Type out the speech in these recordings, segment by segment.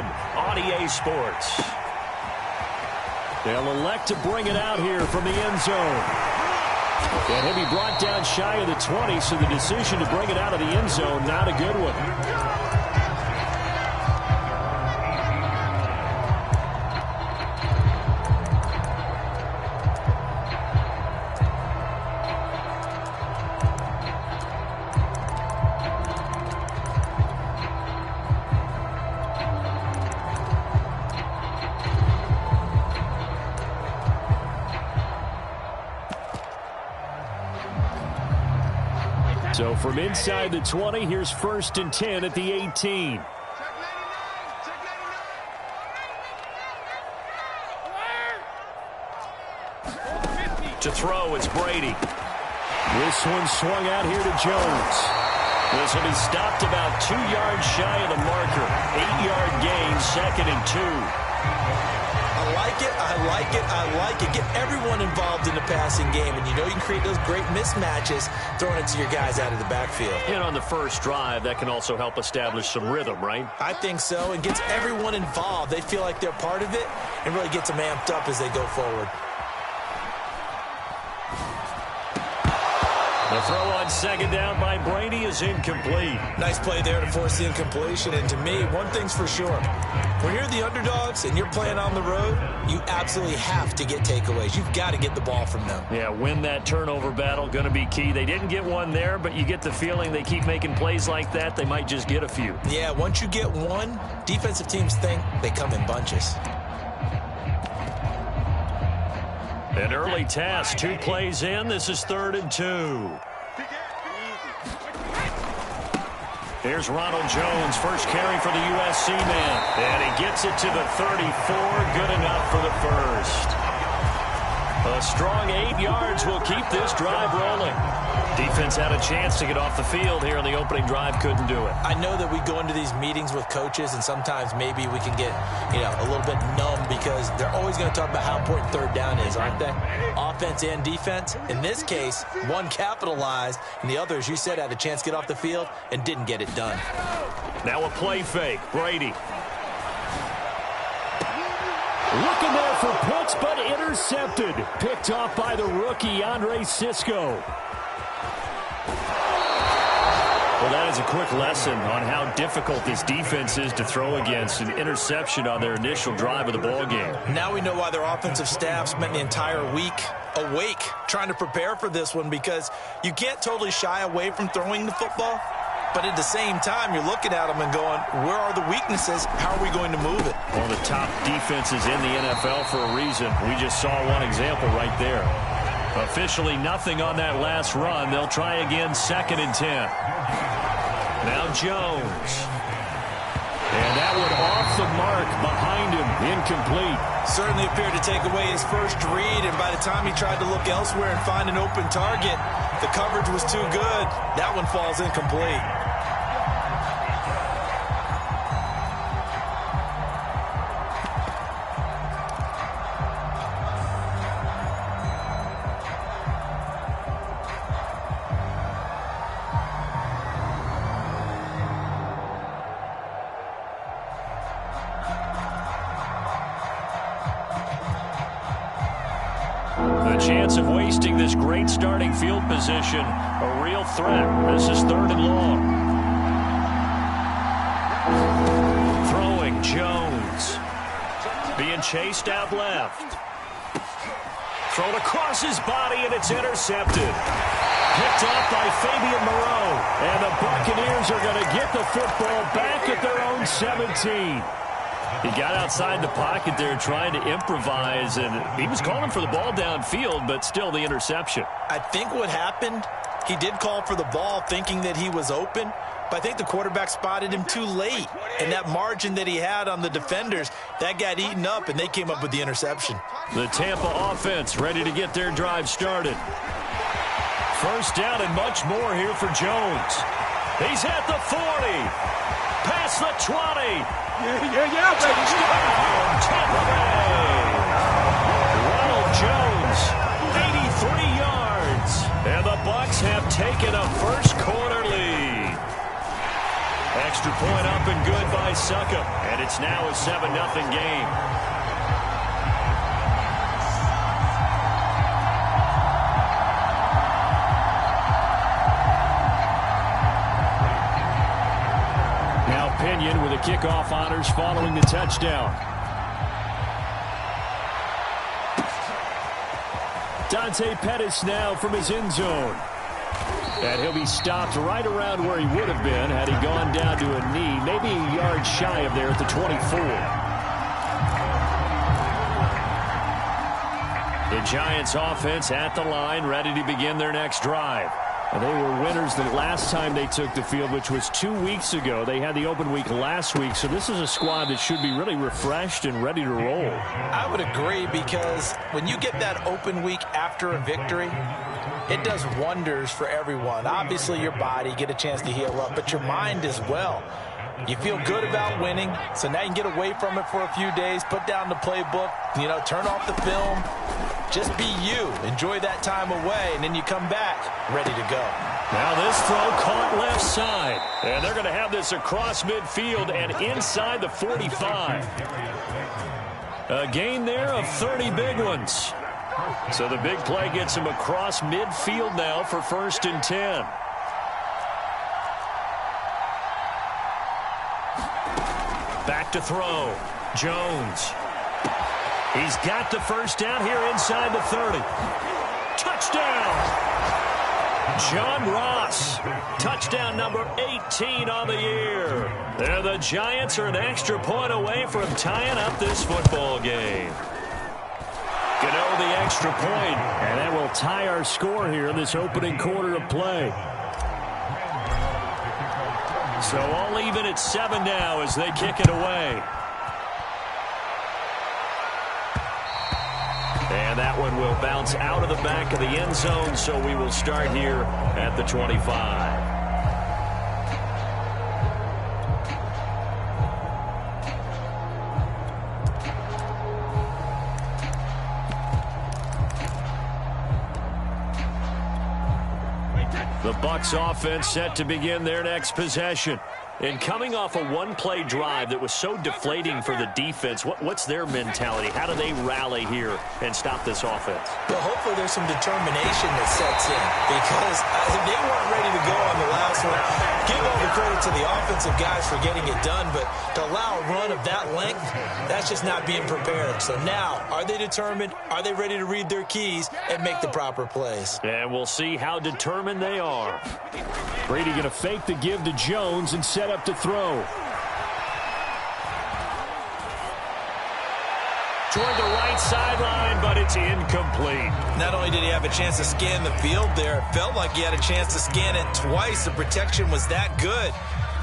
on EA Sports. They'll elect to bring it out here from the end zone. And he'll be brought down shy of the 20, so the decision to bring it out of the end zone, not a good one. So from inside the 20, here's 1st and 10 at the 18. To throw, it's Brady. This one swung out here to Jones. This will be stopped about 2 yards shy of the marker. 8-yard gain, 2nd and 2. I like it, I like it, I like it. Get everyone involved in the passing game, and you know you can create those great mismatches throwing it to your guys out of the backfield. And on the first drive, that can also help establish some rhythm, right? I think so. It gets everyone involved. They feel like they're part of it and really gets them amped up as they go forward. The throw on 2nd down by Brady is incomplete. Nice play there to force the incompletion. And to me, one thing's for sure. When you're the underdogs and you're playing on the road, you absolutely have to get takeaways. You've got to get the ball from them. Yeah, win that turnover battle, going to be key. They didn't get one there, but you get the feeling they keep making plays like that, they might just get a few. Yeah, once you get one, defensive teams think they come in bunches. An early task, 2 plays in. This is 3rd and 2. Here's Ronald Jones, first carry for the USC man. And he gets it to the 34, good enough for the first. A strong 8 yards will keep this drive rolling. Defense had a chance to get off the field here on the opening drive, couldn't do it. I know that we go into these meetings with coaches, and sometimes maybe we can get, a little bit numb because they're always going to talk about how important 3rd down is, aren't they? Offense and defense. In this case, one capitalized, and the other, as you said, had a chance to get off the field and didn't get it done. Now a play fake. Brady. Looking there for Pitts, but intercepted. Picked off by the rookie, Andre Sisco. Well, that is a quick lesson on how difficult this defense is to throw against. An interception on their initial drive of the ball game. Now we know why their offensive staff spent the entire week awake trying to prepare for this one, because you can't totally shy away from throwing the football. But at the same time, you're looking at them and going, where are the weaknesses? How are we going to move it? One of the top defenses in the NFL for a reason. We just saw one example right there. Officially nothing on that last run. They'll try again, 2nd and 10. Now Jones. And that one off the mark behind him. Incomplete. Certainly appeared to take away his first read, and by the time he tried to look elsewhere and find an open target, the coverage was too good. That one falls incomplete. The chance of wasting this great starting field position, a real threat. This is 3rd and long. Throwing, Jones. Being chased out left. Thrown across his body, and it's intercepted. Picked off by Fabian Moreau. And the Buccaneers are going to get the football back at their own 17. He got outside the pocket there trying to improvise, and he was calling for the ball downfield, but still the interception. I think what happened, he did call for the ball thinking that he was open, but I think the quarterback spotted him too late. And that margin that he had on the defenders, that got eaten up, and they came up with the interception. The Tampa offense ready to get their drive started. First down and much more here for Jones. He's at the 40. Past the 20. Yeah, baby. Tampa Bay. Ronald Jones, 83 yards. And the Bucs have taken a first quarter lead. extra point up and good by Succop. And it's now a 7-0 game. Now Pinion with the kickoff honors following the touchdown. Dante Pettis now from his end zone. And he'll be stopped right around where he would have been had he gone down to a knee, maybe a yard shy of there at the 24. The Giants offense at the line, ready to begin their next drive. And they were winners the last time they took the field, which was 2 weeks ago. They had the open week last week, so this is a squad that should be really refreshed and ready to roll. I would agree, because when you get that open week after a victory, it does wonders for everyone. Obviously, your body, get a chance to heal up, but your mind as well. You feel good about winning, so now you can get away from it for a few days, put down the playbook, turn off the film. Just be you. Enjoy that time away, and then you come back ready to go. Now this throw caught left side. And they're going to have this across midfield and inside the 45. A gain there of 30 big ones. So the big play gets him across midfield now for 1st and 10. Back to throw. Jones. He's got the first down here inside the 30. Touchdown! John Ross. Touchdown number 18 on the year. There, the Giants are an extra point away from tying up this football game. Gano the extra point, and that will tie our score here in this opening quarter of play. So all even at 7 now as they kick it away. And that one will bounce out of the back of the end zone, so we will start here at the 25. The Bucks offense set to begin their next possession. And coming off a one-play drive that was so deflating for the defense, what's their mentality? How do they rally here and stop this offense? Well, hopefully there's some determination that sets in, because they weren't ready to go on the last one. Give all the credit to the offensive guys for getting it done, but to allow a run of that length, that's just not being prepared. So now, are they determined? Are they ready to read their keys and make the proper plays? And we'll see how determined they are. Brady going to fake the give to Jones and set up to throw. Toward the right sideline, but it's incomplete. Not only did he have a chance to scan the field there, it felt like he had a chance to scan it twice. The protection was that good.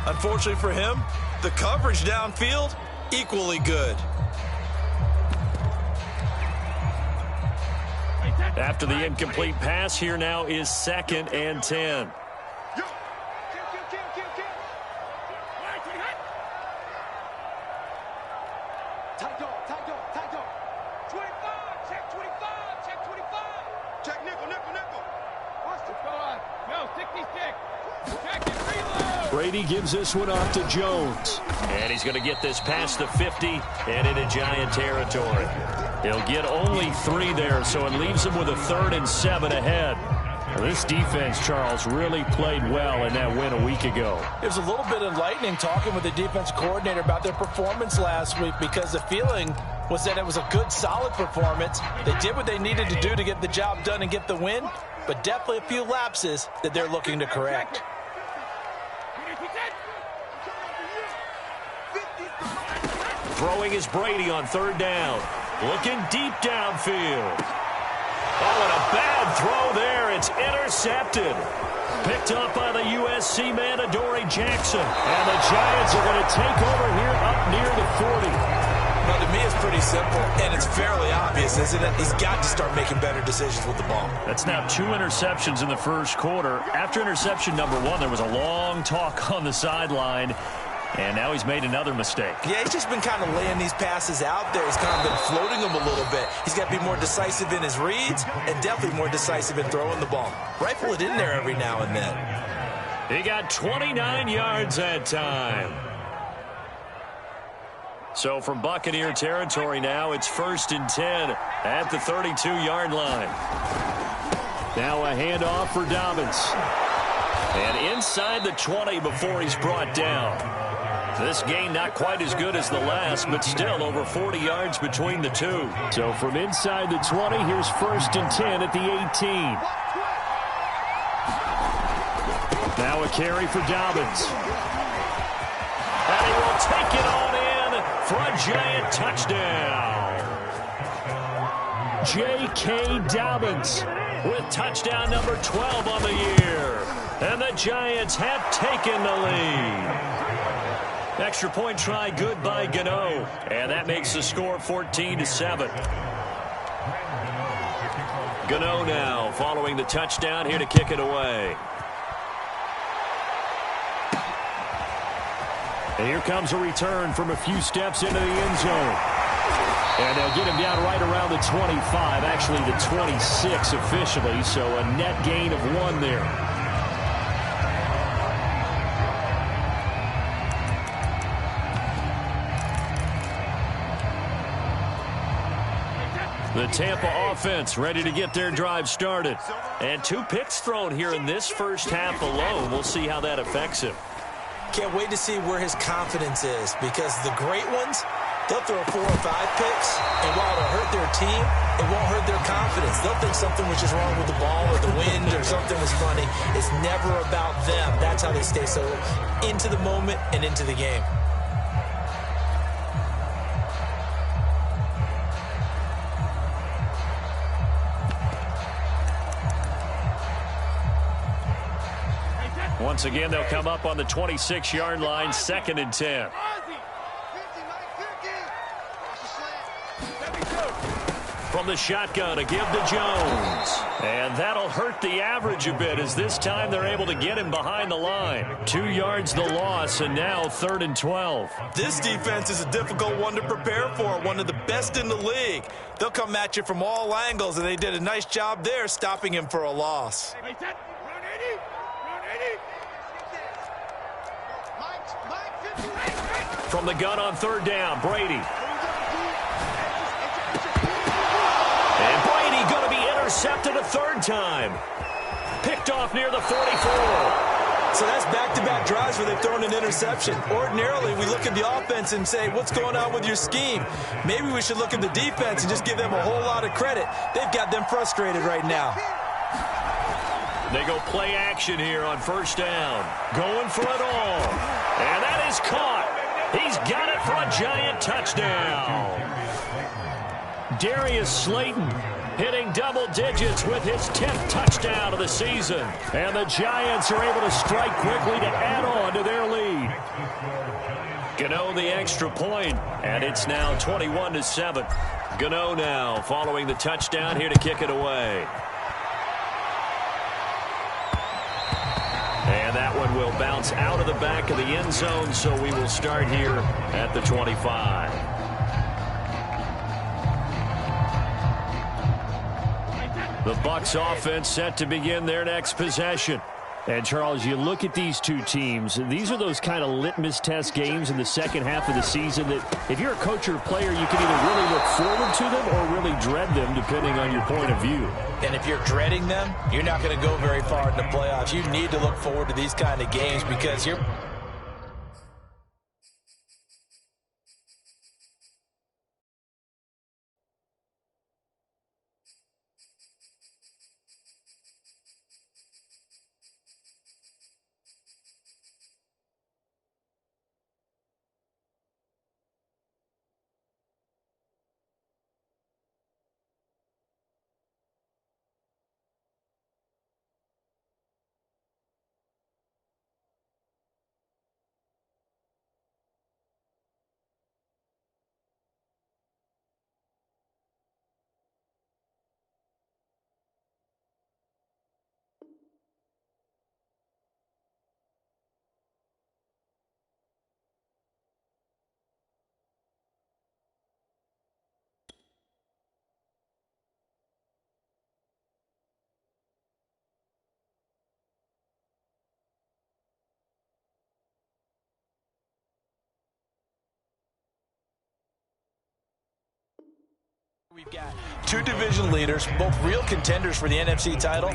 Unfortunately for him, the coverage downfield, equally good. After the incomplete pass, here now is 2nd and 10. Brady gives this one off to Jones. And he's going to get this past the 50 and into Giant territory. He'll get only 3 there, so it leaves him with a 3rd and 7 ahead. Well, this defense, Charles, really played well in that win a week ago. There's a little bit of lightning talking with the defense coordinator about their performance last week, because the feeling was that it was a good, solid performance. They did what they needed to do to get the job done and get the win, but definitely a few lapses that they're looking to correct. Throwing is Brady on 3rd down. Looking deep downfield. Oh, and a bad throw there. It's intercepted. Picked up by the USC man, Adoree Jackson. And the Giants are going to take over here up near the 40. Well, to me, it's pretty simple, and it's fairly obvious, isn't it? He's got to start making better decisions with the ball. That's now 2 interceptions in the first quarter. After interception number 1, there was a long talk on the sideline. And now he's made another mistake. Yeah, he's just been kind of laying these passes out there. He's kind of been floating them a little bit. He's got to be more decisive in his reads and definitely more decisive in throwing the ball. Rifle it in there every now and then. He got 29 yards that time. So from Buccaneer territory now, it's 1st and 10 at the 32-yard line. Now a handoff for Dobbins. And inside the 20 before he's brought down. This gain not quite as good as the last, but still over 40 yards between the two. So from inside the 20, here's 1st and 10 at the 18. Now a carry for Dobbins. And he will take it on in for a giant touchdown. J.K. Dobbins with touchdown number 12 on the year. And the Giants have taken the lead. Extra point try good by Gano. And that makes the score 14-7. Gano now following the touchdown here to kick it away. And here comes a return from a few steps into the end zone. And they'll get him down right around the 25, actually the 26 officially, so a net gain of 1 there. The Tampa offense ready to get their drive started. And 2 picks thrown here in this first half alone. We'll see how that affects him. Can't wait to see where his confidence is, because the great ones, they'll throw 4 or 5 picks, and while it'll hurt their team, it won't hurt their confidence. They'll think something was just wrong with the ball or the wind or something was funny. It's never about them. That's how they stay so into the moment and into the game. Once again, they'll come up on the 26-yard line, 2nd and 10. From the shotgun, a give to Jones. And that'll hurt the average a bit, as this time they're able to get him behind the line. 2 yards the loss, and now 3rd and 12. This defense is a difficult one to prepare for, one of the best in the league. They'll come at you from all angles, and they did a nice job there stopping him for a loss. From the gun on 3rd down, Brady. And Brady going to be intercepted a 3rd time. Picked off near the 44. So that's back-to-back drives where they've thrown an interception. Ordinarily, we look at the offense and say, what's going on with your scheme? Maybe we should look at the defense and just give them a whole lot of credit. They've got them frustrated right now. They go play action here on 1st down. Going for it all. And that is caught. He's got it for a giant touchdown. Darius Slayton hitting double digits with his 10th touchdown of the season. And the Giants are able to strike quickly to add on to their lead. Gano the extra point, and it's now 21-7. Gano now following the touchdown here to kick it away. And that one will bounce out of the back of the end zone, so we will start here at the 25. The Bucks offense set to begin their next possession. And, Charles, you look at these two teams, these are those kind of litmus test games in the second half of the season that if you're a coach or a player, you can either really look forward to them or really dread them, depending on your point of view. And if you're dreading them, you're not going to go very far in the playoffs. You need to look forward to these kind of games because you're We've got two division leaders, both real contenders for the NFC title.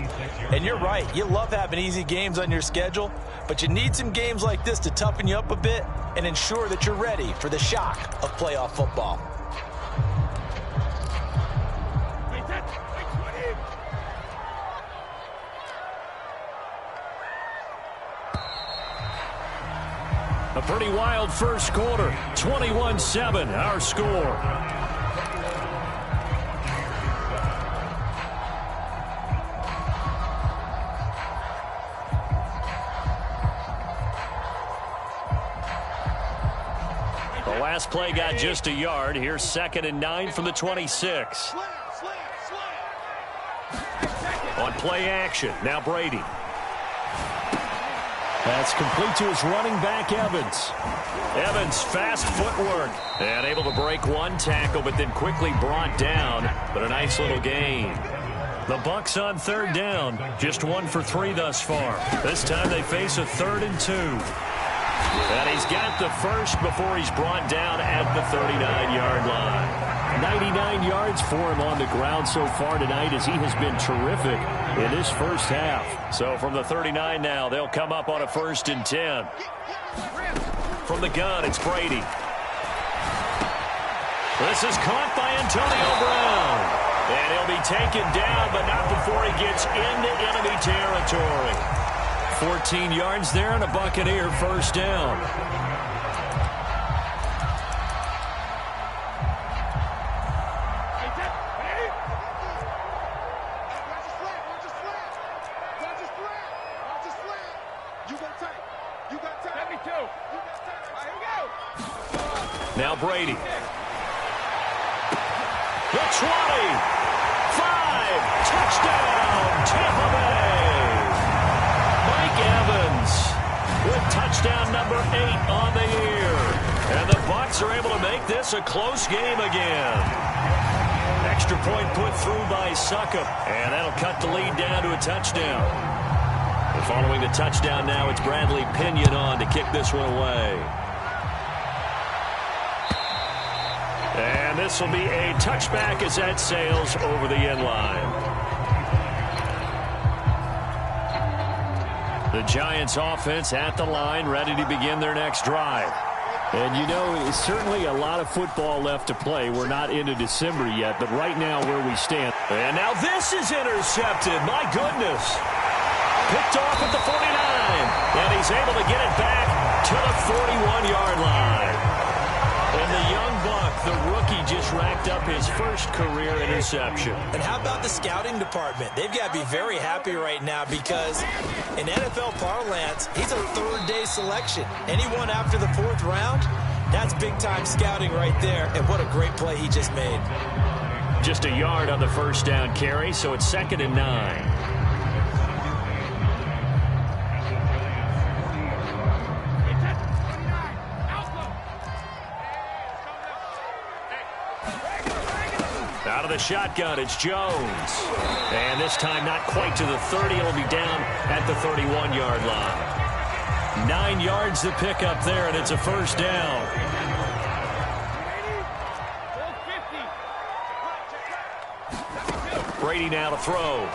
And you're right, you love having easy games on your schedule, but you need some games like this to toughen you up a bit and ensure that you're ready for the shock of playoff football. A pretty wild first quarter, 21-7, our score. The last play got just a yard. Here's 2nd and 9 from the 26. On play action, now Brady. That's complete to his running back, Evans. Evans, fast footwork. And able to break one tackle, but then quickly brought down. But a nice little gain. The Bucks on 3rd down. Just 1 for 3 thus far. This time they face a 3rd and 2. And he's got the first before he's brought down at the 39-yard line. 99 yards for him on the ground so far tonight as he has been terrific in this first half. So from the 39 now, they'll come up on a 1st and 10. From the gun, it's Brady. This is caught by Antonio Brown. And he'll be taken down, but not before he gets into enemy territory. 14 yards there and a Buccaneer 1st down. Now Brady. The 20. 5. Touchdown, Tampa Bay. Mike Evans with touchdown number 8 on the year. And the Bucs are able to make this a close game again. Extra point put through by Succop. And that'll cut the lead down to a touchdown. And following the touchdown now, it's Bradley Pinion on to kick this one away. And this will be a touchback as that sails over the end line. The Giants offense at the line, ready to begin their next drive. And you know, it's certainly a lot of football left to play. We're not into December yet, but right now where we stand. And now this is intercepted. My goodness. Picked off at the 49. And he's able to get it back to the 41-yard line. And the young buck, the rookie, just racked up his first career interception. And how about the scouting department? They've got to be very happy right now because in NFL parlance, he's a 3rd-day selection. Anyone after the 4th round, that's big-time scouting right there. And what a great play he just made. Just a yard on the 1st down carry, so it's 2nd and 9. Out of the shotgun, it's Jones. And this time not quite to the 30. It'll be down at the 31-yard line. 9 yards to pick up there, and it's a 1st down. Brady now to throw.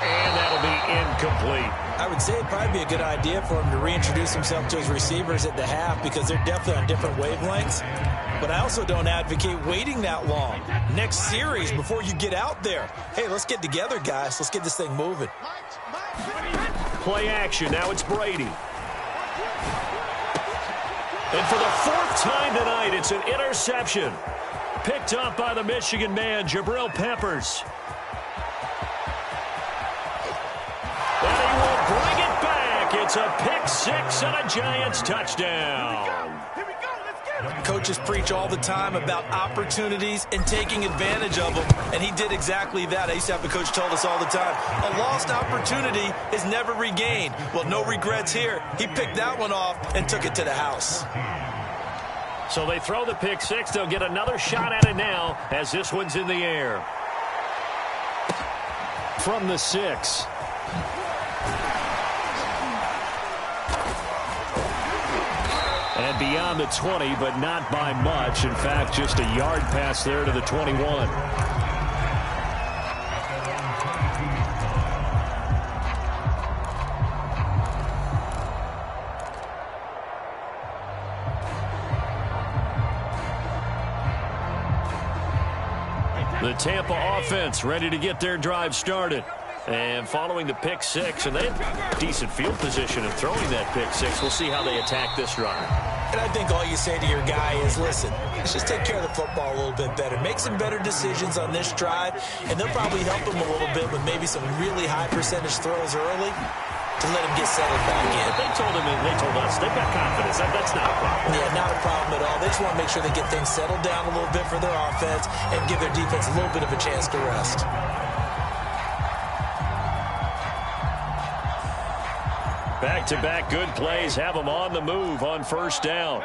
And that'll be incomplete. I would say it'd probably be a good idea for him to reintroduce himself to his receivers at the half because they're definitely on different wavelengths. But I also don't advocate waiting that long. Next series before you get out there. Hey, let's get together, guys. Let's get this thing moving. Play action. Now it's Brady. And for the 4th time tonight, it's an interception. Picked up by the Michigan man, Jabril Peppers. And he will bring it back. It's a pick 6 and a Giants touchdown. Here we go. Let's get him. Coaches preach all the time about opportunities and taking advantage of them, and he did exactly that. I used to have a coach told us all the time, a lost opportunity is never regained. Well, no regrets here. He picked that one off and took it to the house. So they throw the pick 6. They'll get another shot at it now as this one's in the air. From the 6. And beyond the 20, but not by much. In fact, just a yard pass there to the 21. The Tampa offense ready to get their drive started. And following the pick six, and they had decent field position in throwing that pick six. We'll see how they attack this drive. And I think all you say to your guy is, listen, let's just take care of the football a little bit better. Make some better decisions on this drive, and they'll probably help him a little bit with maybe some really high percentage throws early to let him get settled back in. They told us, they've got confidence. That's not a problem. Yeah, not a problem at all. They just want to make sure they get things settled down a little bit for their offense and give their defense a little bit of a chance to rest. Back-to-back good plays have them on the move on first down.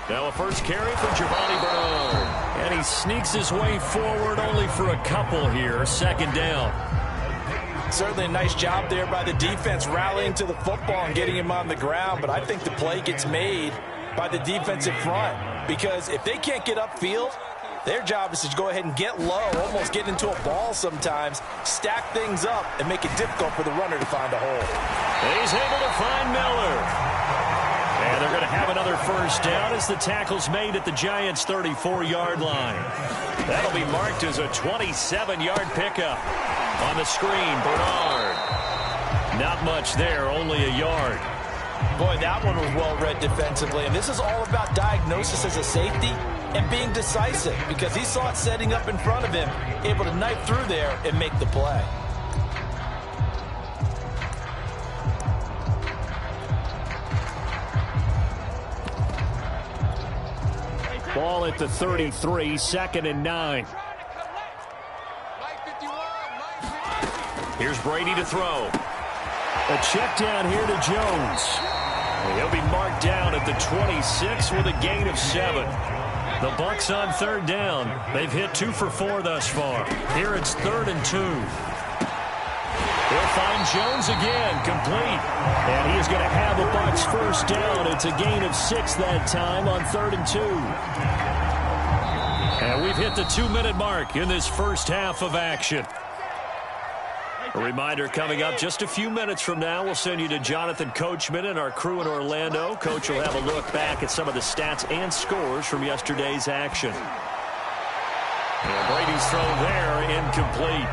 Now a first carry for Giovanni Bernard. And he sneaks his way forward only for a couple here. Second down. Certainly a nice job there by the defense rallying to the football and getting him on the ground. But I think the play gets made by the defensive front. Because if they can't get upfield, their job is to go ahead and get low, almost get into a ball sometimes, stack things up, and make it difficult for the runner to find a hole. And he's able to find Miller. And they're going to have another first down as the tackle's made at the Giants' 34-yard line. That'll be marked as a 27-yard pickup. On the screen, Bernard. Not much there, only a yard. Boy, that one was well read defensively. And this is all about diagnosis as a safety and being decisive, because he saw it setting up in front of him, able to knife through there and make the play. Ball at the 33, 2nd and 9. Here's Brady to throw. A check down here to Jones. He'll be marked down at the 26 with a gain of 7. The Bucks on third down. They've hit 2 for 4 thus far. Here it's 3rd and 2. They'll find Jones again, complete. And he is going to have a Bucks first down. It's a gain of 6 that time on 3rd and 2. And we've hit the 2-minute mark in this first half of action. A reminder coming up just a few minutes from now. We'll send you to Jonathan Coachman and our crew in Orlando. Coach will have a look back at some of the stats and scores from yesterday's action. And Brady's throw there, incomplete.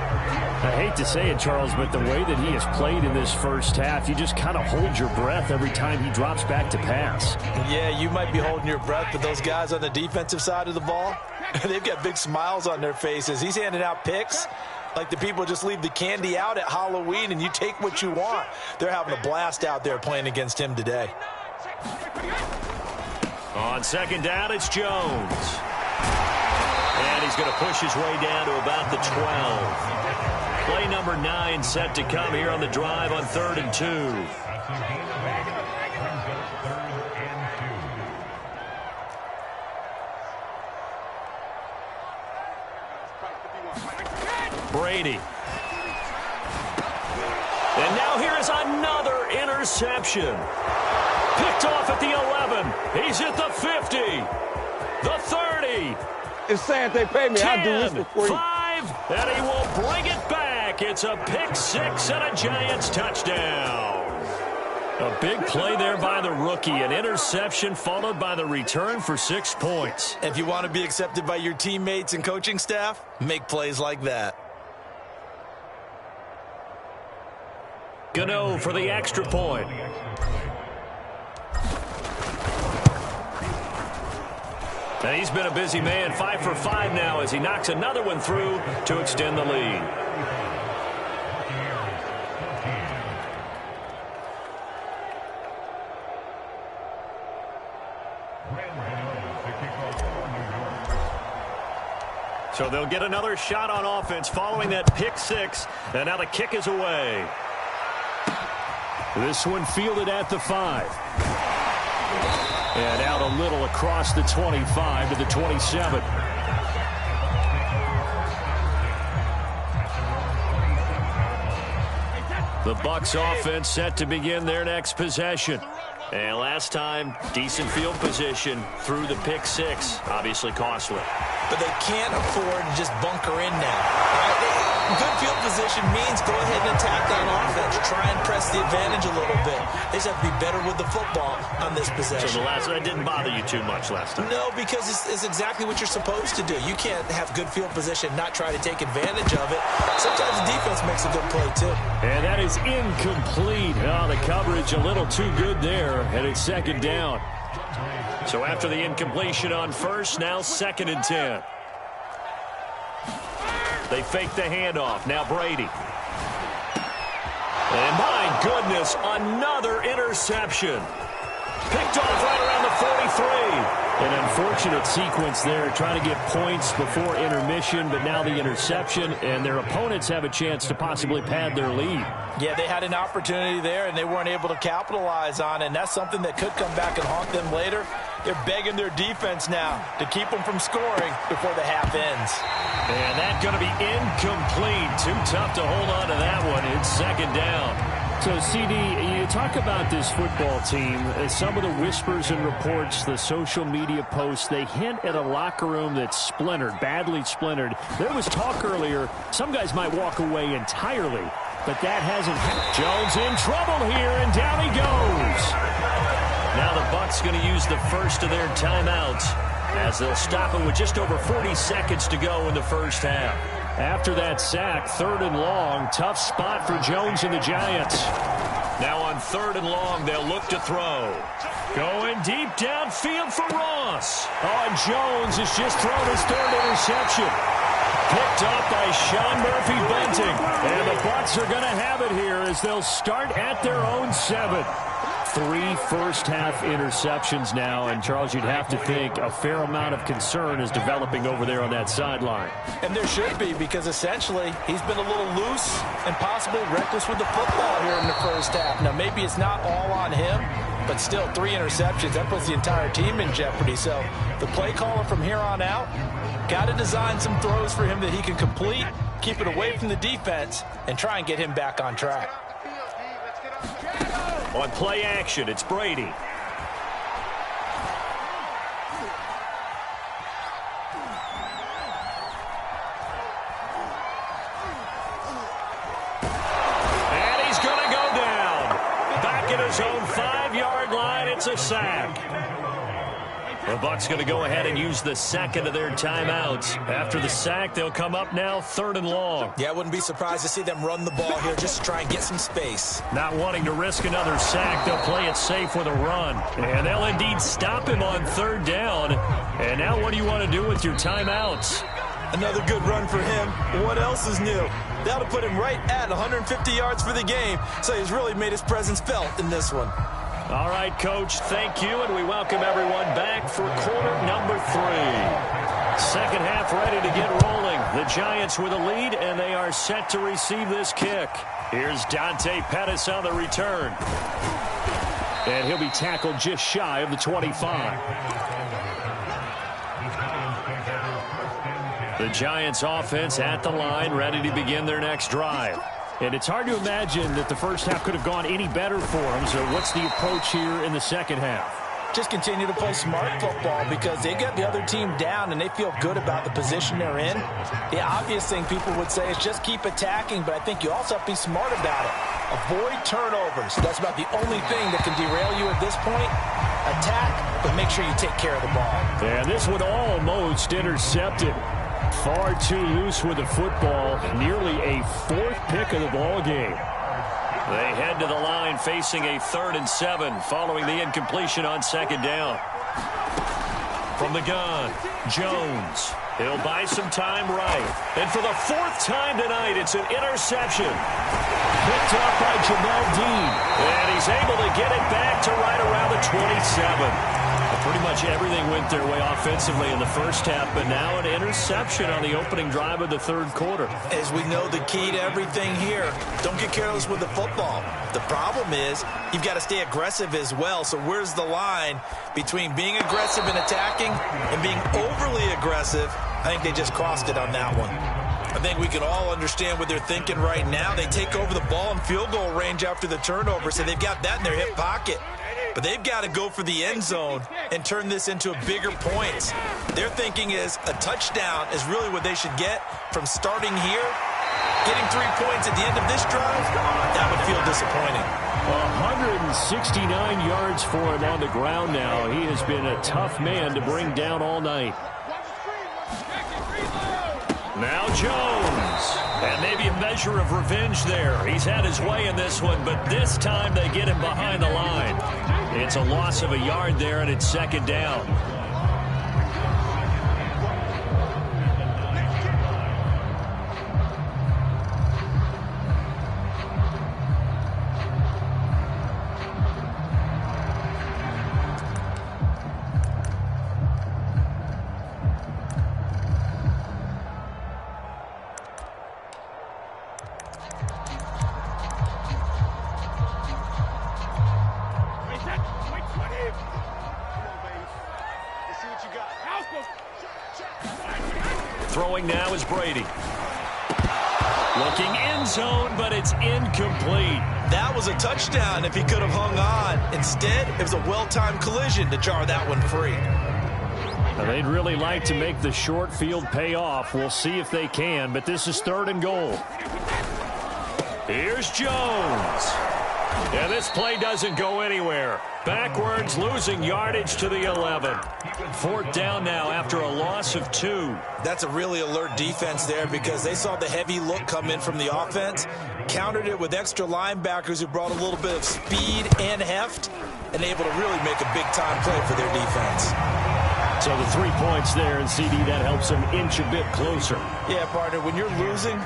I hate to say it, Charles, but the way that he has played in this first half, you just kind of hold your breath every time he drops back to pass. Yeah, you might be holding your breath, but those guys on the defensive side of the ball, they've got big smiles on their faces. He's handing out picks like the people just leave the candy out at Halloween and you take what you want. They're having a blast out there playing against him today. On second down, it's Jones. And he's going to push his way down to about the 12. Play number 9 set to come here on the drive on 3rd and 2. Brady. And now here is another interception. Picked off at the 11. He's at the 50. The 30. It's saying they pay me. 10, I do this for free. 5, and he will bring it back. It's a pick 6 and a Giants touchdown. A big play there by the rookie. An interception followed by the return for 6 points. If you want to be accepted by your teammates and coaching staff, make plays like that. Gano for the extra point. And he's been a busy man, 5 for 5 now as he knocks another one through to extend the lead. So they'll get another shot on offense following that pick 6, and now the kick is away. This one fielded at the 5. And out a little across the 25 to the 27. The Bucks offense set to begin their next possession. And last time, decent field position through the pick six. Obviously costly. But they can't afford to just bunker in now. Good field position means go ahead and attack on offense. Try and press the advantage a little bit. They just have to be better with the football on this possession. So that didn't bother you too much last time? No, because it's exactly what you're supposed to do. You can't have good field position, not try to take advantage of it. Sometimes the defense makes a good play, too. And that is incomplete. Oh, the coverage a little too good there, and it's second down. So after the incompletion on first, now 2nd and 10. They fake the handoff. Now Brady. And my goodness, another interception. Picked off right around the 43. An unfortunate sequence there, trying to get points before intermission, but now the interception, and their opponents have a chance to possibly pad their lead. Yeah, they had an opportunity there, and they weren't able to capitalize on it, and that's something that could come back and haunt them later. They're begging their defense now to keep them from scoring before the half ends. And that's going to be incomplete. Too tough to hold on to that one. It's second down. So, CD, you talk about this football team. Some of the whispers and reports, the social media posts, they hint at a locker room that's splintered, badly splintered. There was talk earlier, some guys might walk away entirely, but that hasn't happened. Jones in trouble here, and down he goes. Now the Bucks going to use the first of their timeouts as they'll stop it with just over 40 seconds to go in the first half. After that sack, 3rd and long, tough spot for Jones and the Giants. Now on 3rd and long, they'll look to throw. Going deep downfield for Ross. Oh, and Jones has just thrown his 3rd interception. Picked up by Sean Murphy-Bunting. And the Bucks are going to have it here as they'll start at their own 7. 3 first-half interceptions now, and Charles, you'd have to think a fair amount of concern is developing over there on that sideline. And there should be, because essentially he's been a little loose and possibly reckless with the football here in the first half. Now, maybe it's not all on him, but still 3 interceptions. That puts the entire team in jeopardy. So the play caller from here on out got to design some throws for him that he can complete, keep it away from the defense, and try and get him back on track. On play action, it's Brady. And he's going to go down. Back at his own 5-yard line, it's a sack. The Bucks going to go ahead and use the 2nd of their timeouts. After the sack, they'll come up now 3rd and long. Yeah, I wouldn't be surprised to see them run the ball here just to try and get some space. Not wanting to risk another sack, they'll play it safe with a run. And they'll indeed stop him on 3rd down. And now what do you want to do with your timeouts? Another good run for him. What else is new? That'll put him right at 150 yards for the game. So he's really made his presence felt in this one. All right, Coach, thank you, and we welcome everyone back for quarter number 3. Second half ready to get rolling. The Giants with a lead, and they are set to receive this kick. Here's Dante Pettis on the return. And he'll be tackled just shy of the 25. The Giants offense at the line, ready to begin their next drive. And it's hard to imagine that the first half could have gone any better for them. So what's the approach here in the second half? Just continue to play smart football because they got the other team down and they feel good about the position they're in. The obvious thing people would say is just keep attacking, but I think you also have to be smart about it. Avoid turnovers. That's about the only thing that can derail you at this point. Attack, but make sure you take care of the ball. And this one almost intercepted. Far too loose with the football. Nearly a 4th pick of the ball game. They head to the line facing a 3rd and 7 following the incompletion on 2nd down. From the gun, Jones. He'll buy some time right. And for the 4th time tonight, it's an interception. Picked up by Jamel Dean. And he's able to get it back to right around the 27. Pretty much everything went their way offensively in the first half, but now an interception on the opening drive of the 3rd quarter. As we know, the key to everything here, don't get careless with the football. The problem is you've got to stay aggressive as well. So where's the line between being aggressive and attacking and being overly aggressive? I think they just crossed it on that one. I think we can all understand what they're thinking right now. They take over the ball in field goal range after the turnover, so they've got that in their hip pocket. But they've got to go for the end zone and turn this into a bigger points. Their thinking is a touchdown is really what they should get from starting here. Getting 3 points at the end of this drive, that would feel disappointing. 169 yards for him on the ground now. He has been a tough man to bring down all night. Now Jones. And maybe a measure of revenge there. He's had his way in this one, but this time they get him behind the line. It's a loss of a yard there, and it's second down. Throwing now is Brady. Looking end zone, but it's incomplete. That was a touchdown if he could have hung on. Instead, it was a well-timed collision to jar that one free. Now, they'd really like to make the short field pay off. We'll see if they can, but this is 3rd and goal. Here's Jones. And this play doesn't go anywhere. Backwards, losing yardage to the 11. 4th down now after a loss of 2. That's a really alert defense there because they saw the heavy look come in from the offense, countered it with extra linebackers who brought a little bit of speed and heft, and able to really make a big-time play for their defense. So the 3 points there, and CD, that helps them inch a bit closer. Yeah, partner, when you're losing,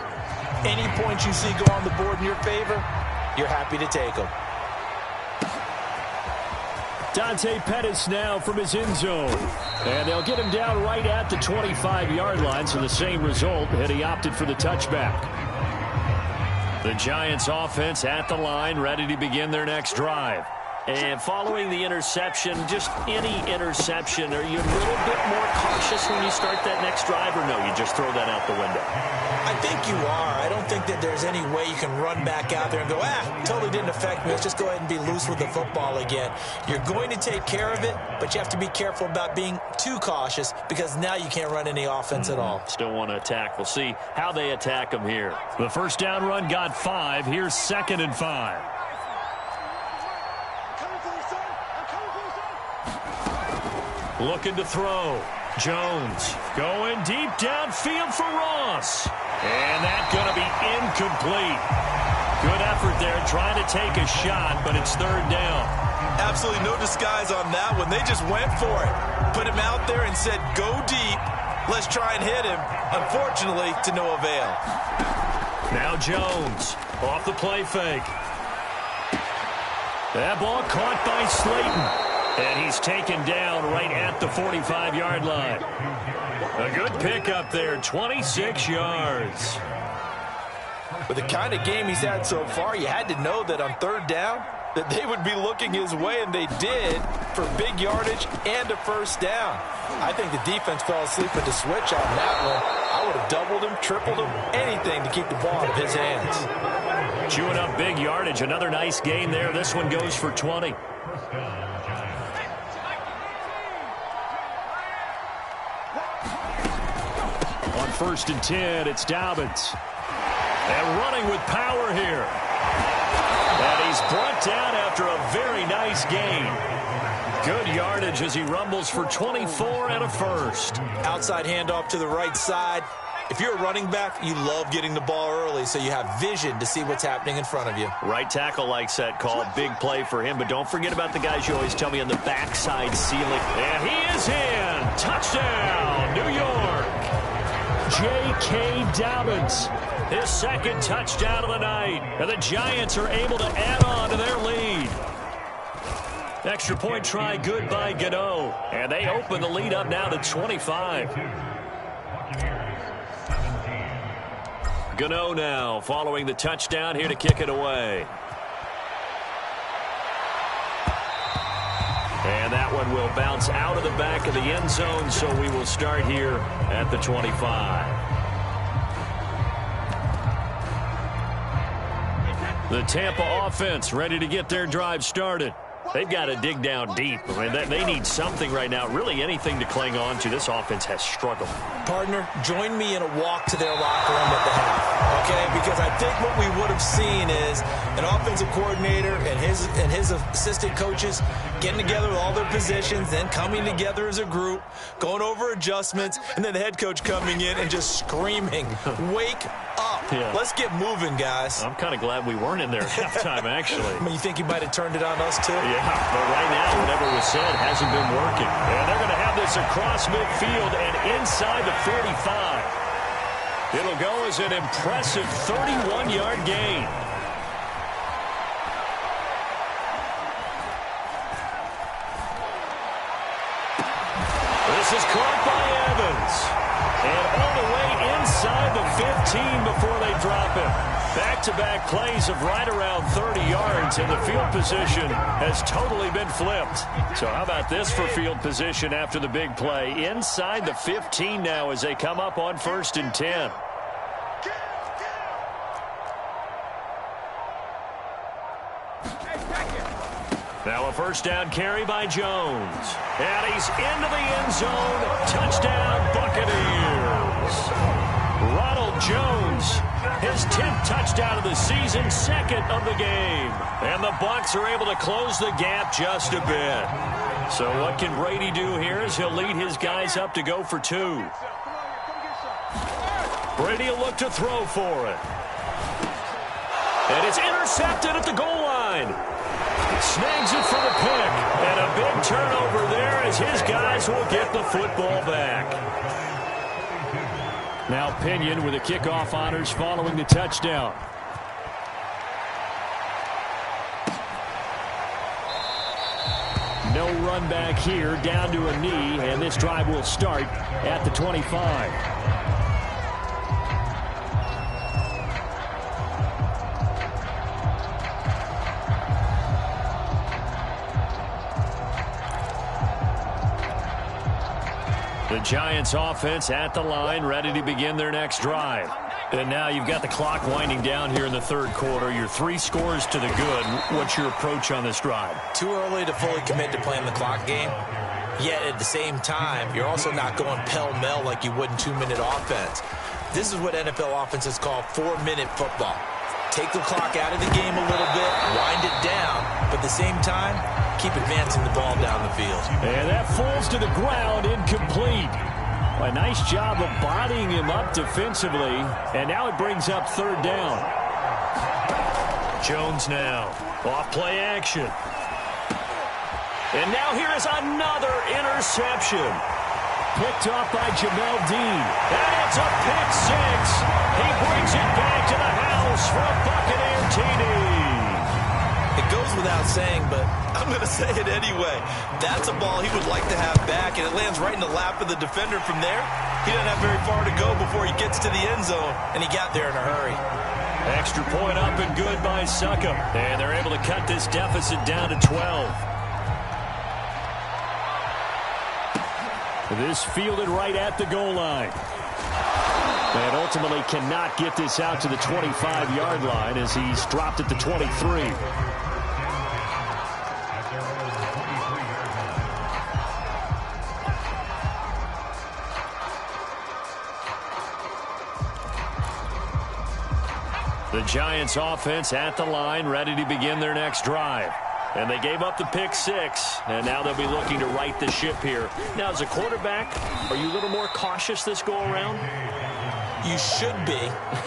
any points you see go on the board in your favor, you're happy to take them. Dante Pettis now from his end zone. And they'll get him down right at the 25-yard line, so the same result, and he opted for the touchback. The Giants offense at the line, ready to begin their next drive. And following the interception, just any interception, are you a little bit more cautious when you start that next drive, or no, you just throw that out the window? I think you are. I don't think that there's any way you can run back out there and go, totally didn't affect me. Let's just go ahead and be loose with the football again. You're going to take care of it, but you have to be careful about being too cautious because now you can't run any offense at all. Still want to attack. We'll see how they attack them here. The first down run got 5. Here's 2nd and 5. Looking to throw. Jones going deep downfield for Ross. And that's going to be incomplete. Good effort there trying to take a shot, but it's 3rd down. Absolutely no disguise on that one. They just went for it. Put him out there and said, go deep. Let's try and hit him. Unfortunately, to no avail. Now Jones off the play fake. That ball caught by Slayton. And he's taken down right at the 45-yard line. A good pickup there, 26 yards. With the kind of game he's had so far, you had to know that on 3rd down that they would be looking his way, and they did, for big yardage and a 1st down. I think the defense fell asleep at the switch on that one. I would have doubled him, tripled him, anything to keep the ball out of his hands. Chewing up big yardage. Another nice gain there. This one goes for 20. On 1st and 10, it's Dobbins. And running with power here. And he's brought down after a very nice gain. Good yardage as he rumbles for 24 and a 1st. Outside handoff to the right side. If you're a running back, you love getting the ball early so you have vision to see what's happening in front of you. Right tackle likes that call. Big play for him. But don't forget about the guys you always tell me on the backside ceiling. And he is in. Touchdown, New York. J.K. Dobbins. His 2nd touchdown of the night. And the Giants are able to add on to their lead. Extra point try good by Gano. And they open the lead up now to 25. Gano now following the touchdown here to kick it away. And that one will bounce out of the back of the end zone, so we will start here at the 25. The Tampa offense ready to get their drive started. They've got to dig down deep. I mean, they need something right now, really anything to cling on to. This offense has struggled. Partner, join me in a walk to their locker room at the half, okay? Because I think what we would have seen is an offensive coordinator and his assistant coaches getting together with all their positions, then coming together as a group, going over adjustments, and then the head coach coming in and just screaming, wake up. Yeah. Let's get moving, guys. I'm kind of glad we weren't in there at halftime, actually. I mean, you think he might have turned it on us, too? Yeah, but right now, whatever was said hasn't been working. And they're going to have this across midfield and inside the 45. It'll go as an impressive 31-yard gain. This is caught by Evans. And all the way inside the 15 before they drop him. Back-to-back plays of right around 30 yards, and the field position has totally been flipped. So how about this for field position after the big play? Inside the 15 now as they come up on 1st and 10. Now a first down carry by Jones. And he's into the end zone. Touchdown, Buccaneers. Ronald Jones, his 10th touchdown of the season, 2nd of the game. And the Bucs are able to close the gap just a bit. So what can Brady do here as he'll lead his guys up to go for 2. Brady will look to throw for it. And it's intercepted at the goal line. Snags it for the pick. And a big turnover there as his guys will get the football back. Now Pinion with the kickoff honors following the touchdown. No run back here, down to a knee, and this drive will start at the 25. The Giants offense at the line, ready to begin their next drive. And now you've got the clock winding down here in the 3rd quarter. You're 3 scores to the good. What's your approach on this drive? Too early to fully commit to playing the clock game. Yet at the same time, you're also not going pell-mell like you would in 2-minute offense. This is what NFL offenses call 4-minute football. Take the clock out of the game a little bit, wind it down, but at the same time, keep advancing the ball down the field. And that falls to the ground, incomplete. A nice job of bodying him up defensively, and now it brings up 3rd down. Jones now, off play action. And now here is another interception. Picked off by Jamel Dean. And it's a pick 6. He brings it back to the house for a Buccaneer TD. It goes without saying, but I'm going to say it anyway. That's a ball he would like to have back, and it lands right in the lap of the defender from there. He doesn't have very far to go before he gets to the end zone, and he got there in a hurry. Extra point up and good by Succop. And they're able to cut this deficit down to 12. This fielded right at the goal line. And ultimately cannot get this out to the 25-yard line as he's dropped at the 23. The Giants offense at the line, ready to begin their next drive. And they gave up the pick 6, and now they'll be looking to right the ship here. Now, as a quarterback, are you a little more cautious this go-around? You should be,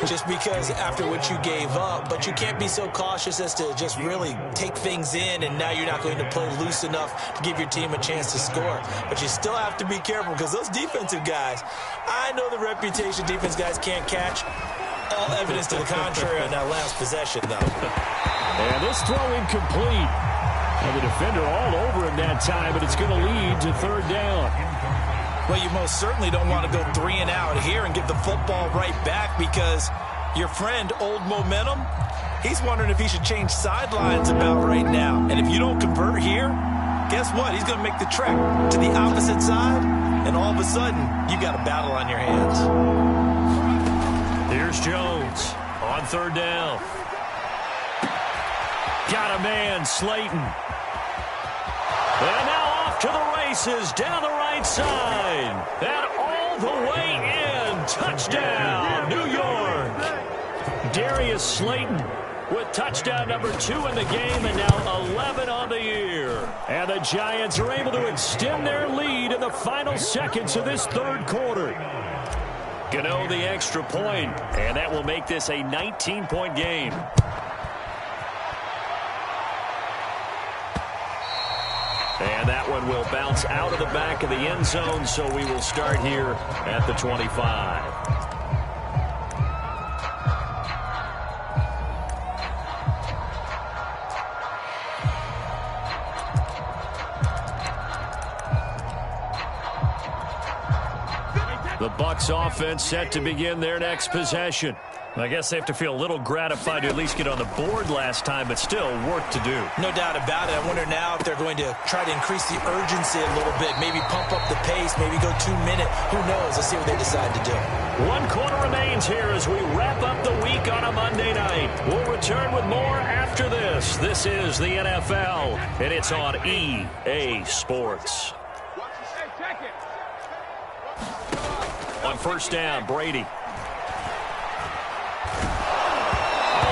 just because after what you gave up, but you can't be so cautious as to just really take things in, and now you're not going to play loose enough to give your team a chance to score. But you still have to be careful, because those defensive guys, I know the reputation defense guys can't catch. All evidence to the contrary on that last possession, though. And this throw incomplete. And the defender all over him that time, but it's going to lead to 3rd down. Well, you most certainly don't want to go 3 and out here and give the football right back, because your friend, Old Momentum, he's wondering if he should change sidelines about right now. And if you don't convert here, guess what? He's going to make the trek to the opposite side, and all of a sudden, you got a battle on your hands. Here's Jones on 3rd down. Got a man, Slayton. And now off to the races down the right side. And all the way in. Touchdown, New York. Darius Slayton with touchdown number 2 in the game and now 11 on the year. And the Giants are able to extend their lead in the final seconds of this third quarter. Gano the extra point, and that will make this a 19-point game. And that one will bounce out of the back of the end zone, so we will start here at the 25. The Bucks offense set to begin their next possession. I guess they have to feel a little gratified to at least get on the board last time, but still work to do. No doubt about it. I wonder now if they're going to try to increase the urgency a little bit, maybe pump up the pace, maybe go 2 minute. Who knows? Let's see what they decide to do. 1 quarter remains here as we wrap up the week on a Monday night. We'll return with more after this. This is the NFL, and it's on EA Sports. On first down, Brady.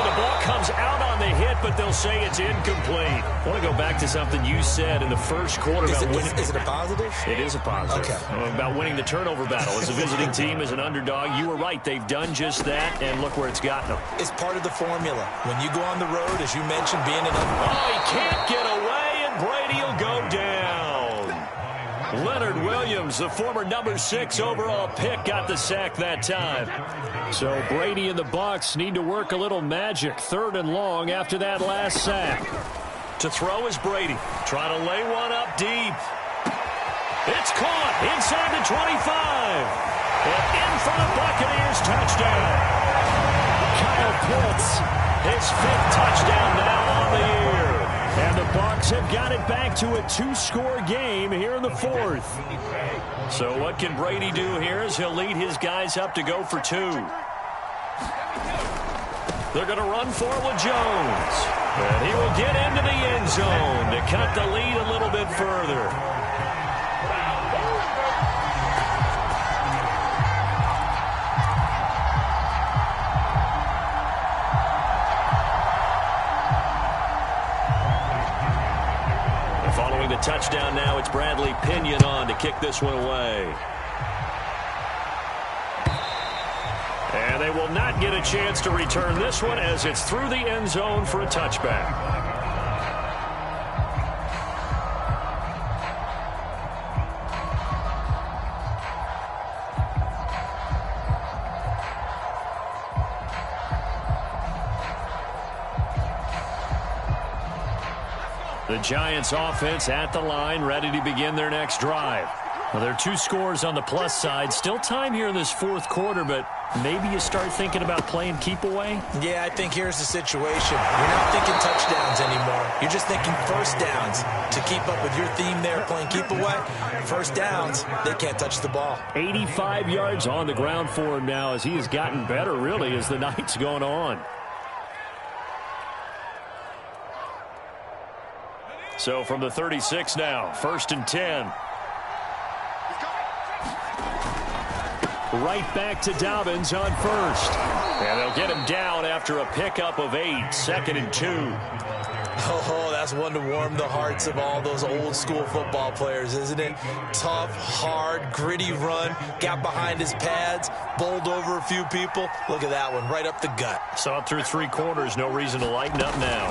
The ball comes out on the hit, but they'll say it's incomplete. I want to go back to something you said in the first quarter about winning. Is it a positive? It is a positive. Okay. About winning the turnover battle. As a visiting team, as an underdog, you were right. They've done just that, and look where it's gotten them. It's part of the formula. When you go on the road, as you mentioned, being an underdog. Oh, he can't get away, and Brady will go down. Leonard Williams, the former number 6 overall pick, got the sack that time. So Brady and the Bucks need to work a little magic. 3rd and long after that last sack. To throw is Brady. Trying to lay one up deep. It's caught inside the 25. And in for the Buccaneers touchdown. Kyle Pitts, his 5th touchdown now on the year. And the Bucs have got it back to a 2-score game here in the 4th. So what can Brady do here as he'll lead his guys up to go for 2. They're going to run for it with Jones. And he will get into the end zone to cut the lead a little bit further. Following the touchdown now, it's Bradley Pinion on to kick this one away. And they will not get a chance to return this one as it's through the end zone for a touchback. The Giants offense at the line, ready to begin their next drive. Well, there are 2 scores on the plus side. Still time here in this 4th quarter, but maybe you start thinking about playing keep away? Yeah, I think here's the situation. You're not thinking touchdowns anymore. You're just thinking first downs. To keep up with your theme there, playing keep away, first downs, they can't touch the ball. 85 yards on the ground for him now as he has gotten better, really, as the night's gone on. So from the 36 now, 1st and 10. Right back to Dobbins on 1st. And they'll get him down after a pickup of 8, 2nd and 2. Oh, that's one to warm the hearts of all those old school football players, isn't it? Tough, hard, gritty run, got behind his pads, bowled over a few people. Look at that one, right up the gut. Saw it through 3 quarters, no reason to lighten up now.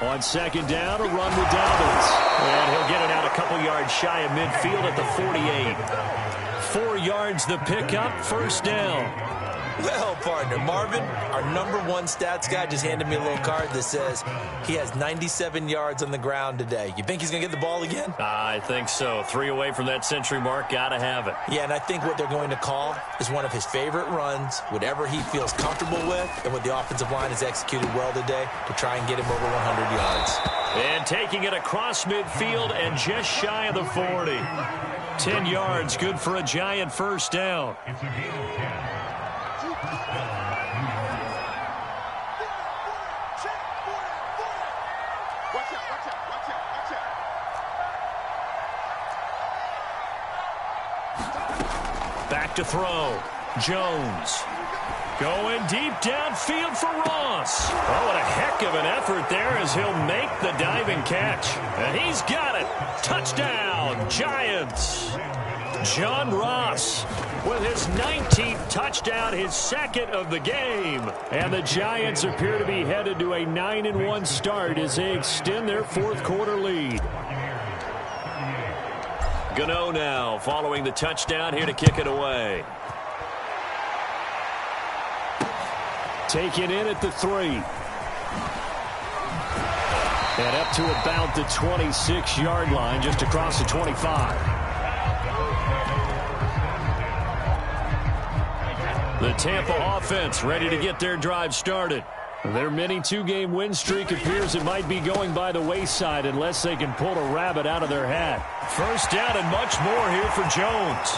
On 2nd down, a run with Dobbins. And he'll get it out a couple yards shy of midfield at the 48. 4 yards the pickup, 1st down. Well, partner, Marvin, our number 1 stats guy just handed me a little card that says he has 97 yards on the ground today. You think he's going to get the ball again? I think so. 3 away from that century mark. Got to have it. Yeah, and I think what they're going to call is one of his favorite runs, whatever he feels comfortable with, and what the offensive line has executed well today to try and get him over 100 yards. And taking it across midfield and just shy of the 40. 10 yards, good for a Giant 1st down. back to throw. Jones. Going deep downfield for Ross. Oh, what a heck of an effort there as he'll make the diving catch. And he's got it. Touchdown, Giants. John Ross with his 19th touchdown, his second of the game. And the Giants appear to be headed to a 9-1 start as they extend their fourth quarter lead. Gano now following the touchdown here to kick it away. Taken in at the 3. And up to about the 26-yard line, just across the 25. The Tampa offense ready to get their drive started. Their mini two-game win streak appears it might be going by the wayside unless they can pull a rabbit out of their hat. First down and much more here for Jones.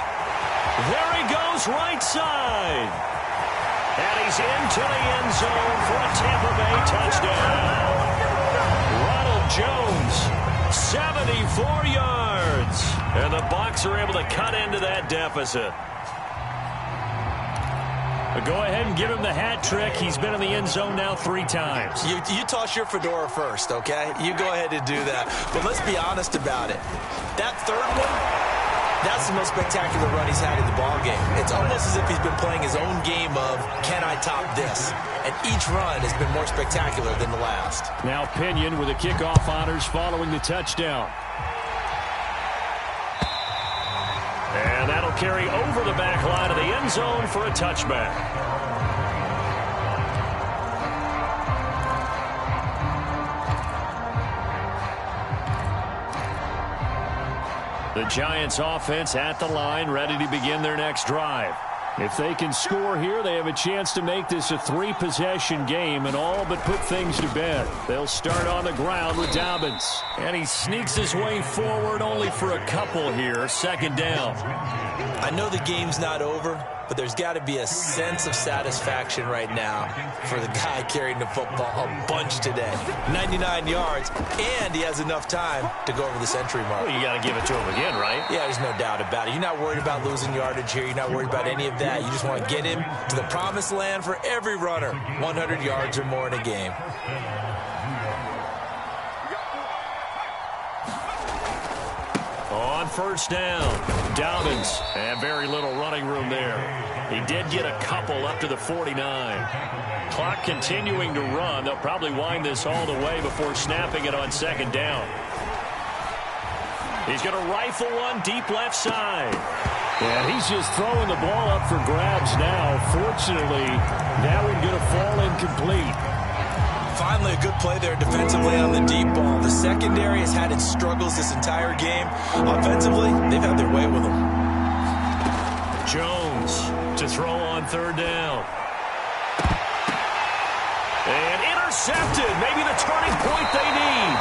There he goes right side. And he's into the end zone for a Tampa Bay touchdown. Ronald Jones, 74 yards. And the Bucs are able to cut into that deficit. But go ahead and give him the hat trick. He's been in the end zone now 3 times. You toss your fedora first, okay? You go ahead and do that. But let's be honest about it. That third one, that's the most spectacular run he's had in the ballgame. It's almost as if he's been playing his own game of, can I top this? And each run has been more spectacular than the last. Now Pinion with the kickoff honors following the touchdown. And that'll carry over the back line of the end zone for a touchback. The Giants offense at the line, ready to begin their next drive. If they can score here, they have a chance to make this a 3-possession game and all but put things to bed. They'll start on the ground with Dobbins. And he sneaks his way forward only for a couple here. Second down. I know the game's not over, but there's got to be a sense of satisfaction right now for the guy carrying the football a bunch today. 99 yards, and he has enough time to go over the century mark. Well, you got to give it to him again, right? Yeah, there's no doubt about it. You're not worried about losing yardage here. You're not worried about any of that. You just want to get him to the promised land for every runner. 100 yards or more in a game. On first down, Dobbins, and very little running room there. He did get a couple up to the 49. Clock continuing to run. They'll probably wind this all the way before snapping it on second down. He's going to rifle one deep left side. And he's just throwing the ball up for grabs now. Fortunately, that one going to fall incomplete. Finally, a good play there defensively on the deep ball. The secondary has had its struggles this entire game. Offensively, they've had their way with them. Jones to throw on third down. And intercepted. Maybe the turning point they need.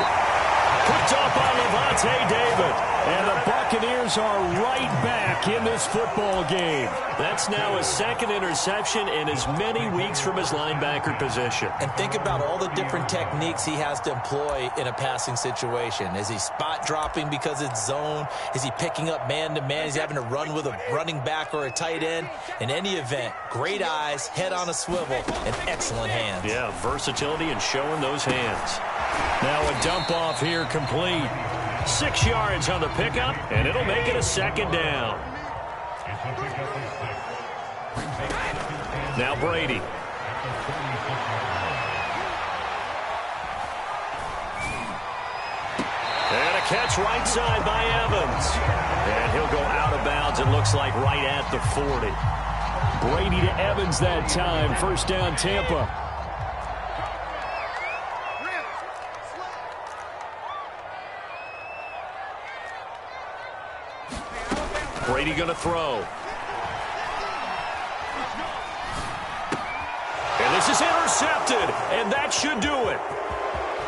Picked up by Levante David. And the Buccaneers are right back in this football game. That's now his second interception in as many weeks from his linebacker position. And think about all the different techniques he has to employ in a passing situation. Is he spot dropping because it's zone? Is he picking up man-to-man? Is he having to run with a running back or a tight end? In any event, great eyes, head on a swivel, and excellent hands. Yeah, versatility and showing those hands. Now a dump off here complete. 6 yards on the pickup, and it'll make it a second down. Now Brady. And a catch right side by Evans. And he'll go out of bounds, it looks like right at the 40. Brady to Evans that time. First down, Tampa. Brady going to throw. And this is intercepted, and that should do it.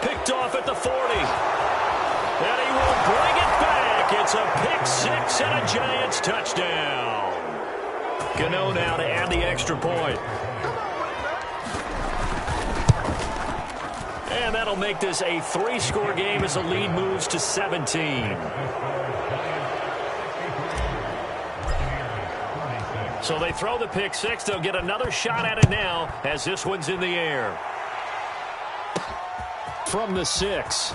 Picked off at the 40. And he will bring it back. It's a pick six and a Giants touchdown. Gano now to add the extra point. And that'll make this a 3-score game as the lead moves to 17. So they throw the pick six. They'll get another shot at it now as this one's in the air. From the 6.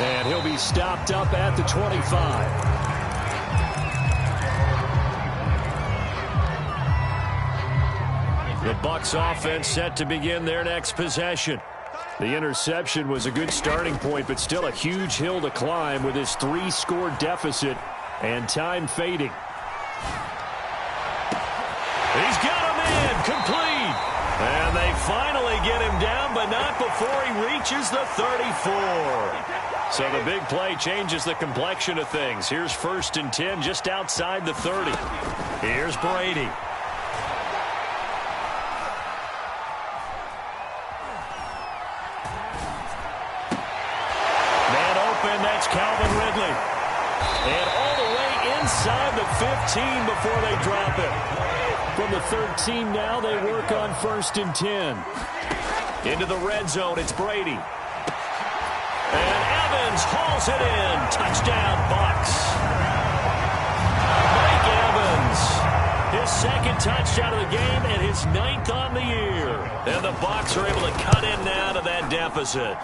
And he'll be stopped up at the 25. The Bucks offense set to begin their next possession. The interception was a good starting point, but still a huge hill to climb with his 3-score deficit and time fading. He's got him in, complete. And they finally get him down, but not before he reaches the 34. So the big play changes the complexion of things. Here's 1st and 10 just outside the 30. Here's Brady. Man open, that's Calvin Ridley. And all the way inside the 15 before they drop it. From the 13 now, they work on 1st and 10. Into the red zone, it's Brady. And Evans hauls it in. Touchdown, Bucks. Mike Evans. His 2nd touchdown of the game and his 9th on the year. And the Bucks are able to cut in now to that deficit.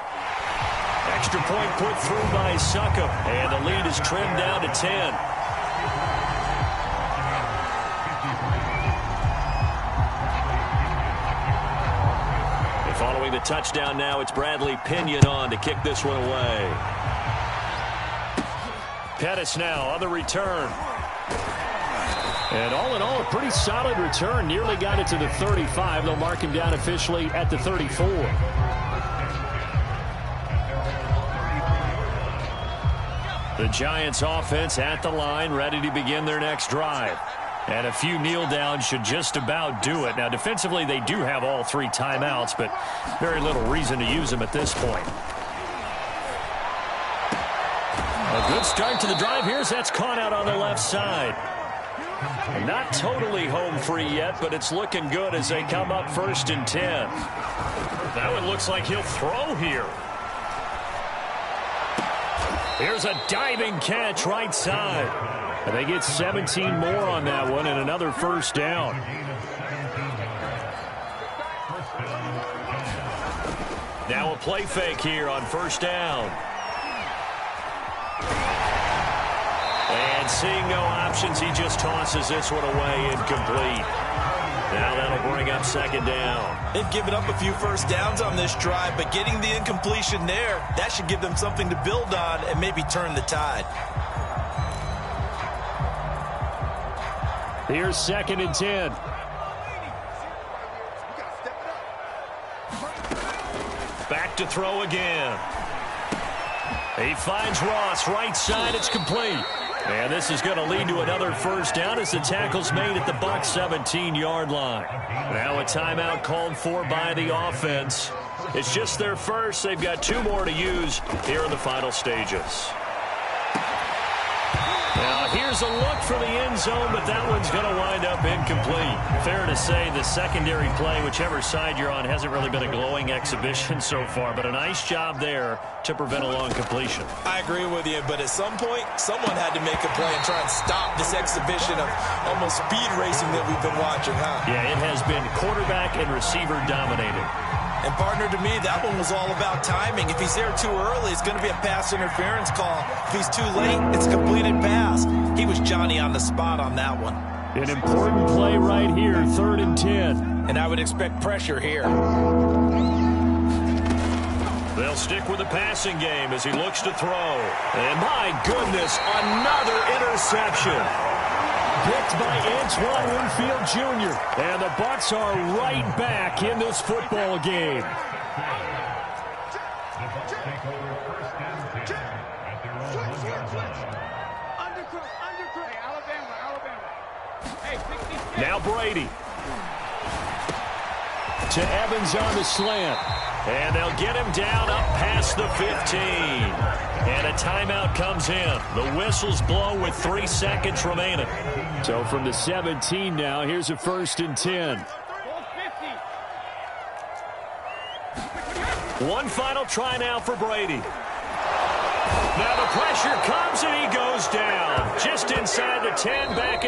Extra point put through by Succop. And the lead is trimmed down to 10. Following the touchdown now, it's Bradley Pinion on to kick this one away. Pettis now on the return. And all in all, a pretty solid return. Nearly got it to the 35. They'll mark him down officially at the 34. The Giants offense at the line, ready to begin their next drive. And a few kneel downs should just about do it. Now, defensively, they do have all 3 timeouts, but very little reason to use them at this point. A good start to the drive. That's caught out on the left side. Not totally home free yet, but it's looking good as they come up 1st and 10. That one looks like he'll throw here. Here's a diving catch right side. And they get 17 more on that one and another 1st down. Now a play fake here on 1st down. And seeing no options, he just tosses this one away incomplete. Now that'll bring up 2nd down. They've given up a few 1st downs on this drive, but getting the incompletion there, that should give them something to build on and maybe turn the tide. Here's 2nd and 10. Back to throw again. He finds Ross right side. It's complete. And this is going to lead to another 1st down as the tackle's made at the Bucks 17-yard line. Now a timeout called for by the offense. It's just their first. They've got 2 more to use here in the final stages. Now, here's a look for the end zone, but that one's going to wind up incomplete. Fair to say the secondary play, whichever side you're on, hasn't really been a glowing exhibition so far, but a nice job there to prevent a long completion. I agree with you, but at some point, someone had to make a play and try and stop this exhibition of almost speed racing that we've been watching, huh? Yeah, it has been quarterback and receiver dominated. And, partner, to me, that one was all about timing. If he's there too early, it's going to be a pass interference call. If he's too late, it's a completed pass. He was Johnny on the spot on that one. An important play right here, 3rd and 10. And I would expect pressure here. They'll stick with the passing game as he looks to throw. And, my goodness, another interception. Picked by Antoine Winfield Jr. And the Bucks are right back in this football game. Now Brady. To Evans on the slant. And they'll get him down up past the 15. And a timeout comes in. The whistles blow with 3 seconds remaining. So from the 17 now, here's a 1st and 10. One final try now for Brady. Now the pressure comes and he goes down. Just inside the 10, back